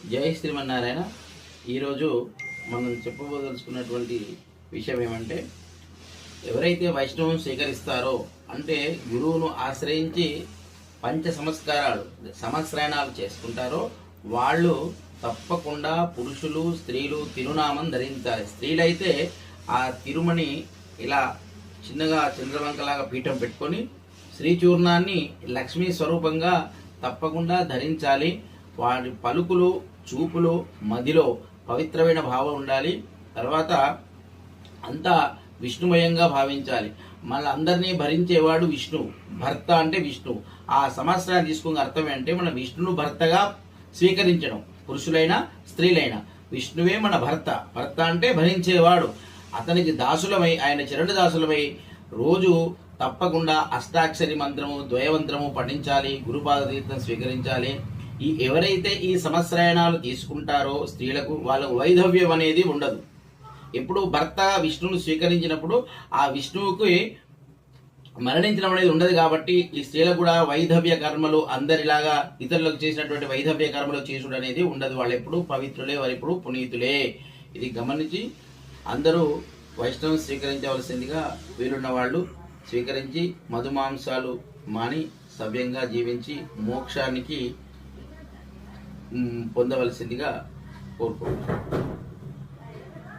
జై శ్రీమన్నారాయణ. ఈరోజు మనం చెప్పబోదలుచుకున్నటువంటి విషయం ఏమంటే, ఎవరైతే వైష్ణవం స్వీకరిస్తారో అంటే గురువును ఆశ్రయించి పంచ సంవత్సరాలు చేసుకుంటారో వాళ్ళు తప్పకుండా పురుషులు స్త్రీలు తిరునామం ధరించాలి. స్త్రీలైతే ఆ తిరుమణి ఇలా చిన్నగా చంద్రవంకలాగా పీఠం పెట్టుకొని శ్రీచూర్ణాన్ని లక్ష్మీ స్వరూపంగా తప్పకుండా ధరించాలి. వారి పలుకులు చూపులు మదిలో పవిత్రమైన భావం ఉండాలి. తర్వాత అంతా విష్ణుమయంగా భావించాలి. మన అందరినీ భరించేవాడు విష్ణువు, భర్త అంటే విష్ణువు. ఆ సంవత్సరాన్ని తీసుకున్న అర్థం ఏంటంటే మన విష్ణును భర్తగా స్వీకరించడం. పురుషులైనా స్త్రీలైనా విష్ణువే మన భర్త. భర్త అంటే భరించేవాడు. అతనికి దాసులమై, ఆయన చరణ దాసులమై రోజు తప్పకుండా అష్టాక్షరి మంత్రము ద్వయమంత్రము పఠించాలి. గురుపాద తీర్థం స్వీకరించాలి. ఎవరైతే ఈ సంవత్సరాయణాలు తీసుకుంటారో స్త్రీలకు వాళ్ళకు వైధవ్యం అనేది ఉండదు. ఎప్పుడు భర్త విష్ణువును స్వీకరించినప్పుడు ఆ విష్ణువుకి మరణించడం అనేది ఉండదు. కాబట్టి ఈ స్త్రీలకు కూడా వైధవ్య కర్మలు అందరిలాగా ఇతరులకు చేసినటువంటి వైధవ్య కర్మలు చేసుడు అనేది ఉండదు. వాళ్ళు ఎప్పుడు పవిత్రులే, వారు ఎప్పుడు పునీతులే. ఇది గమనించి అందరూ వైష్ణవం స్వీకరించవలసిందిగా వీలున్న వాళ్ళు స్వీకరించి మధుమాంసాలు మాని సవ్యంగా జీవించి మోక్షానికి పొందవలసిందిగా కోరుకుంటున్నాను.